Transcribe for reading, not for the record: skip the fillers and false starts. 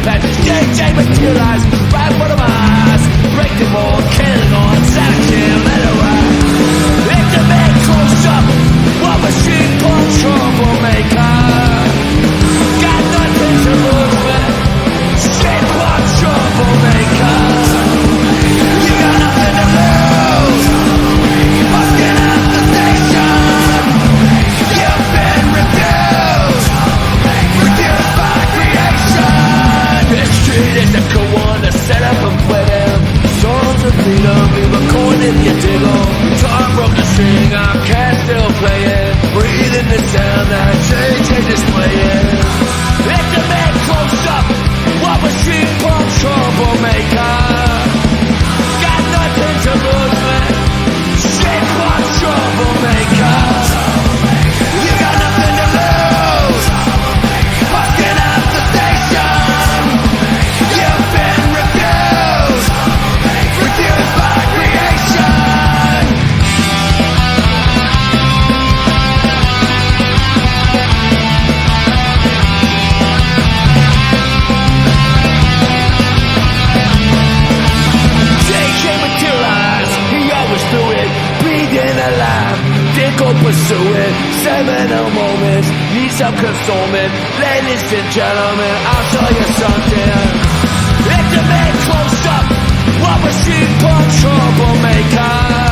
pen. JJ materialized right for the eyes. Break the mold, killing on section, let it ride. It's a man close up, what machine called Troublemaker. Got nothing to lose with, straight one Troublemaker. You got nothing to lose, busting out the station. You've been refused, reduced by creation. This street is a cool one to set up and play them. Songs of freedom, we recorded your diggle. Guitar broke the string, our cat still playing. Breathing the sound that JJ is playing. It's a man close up, what was street punk Troublemaker. Got nothing to lose, man. Street punk Troublemaker. You got nothing to lose, busting out the station. You've been refused, reduced by creation. JJ materialized, he always do it, breathing alive. Didn't go pursue it, seminal moments, need some consuming. Ladies and gentlemen, I'll show you something. It's a man close up, what machine punk Troublemaker.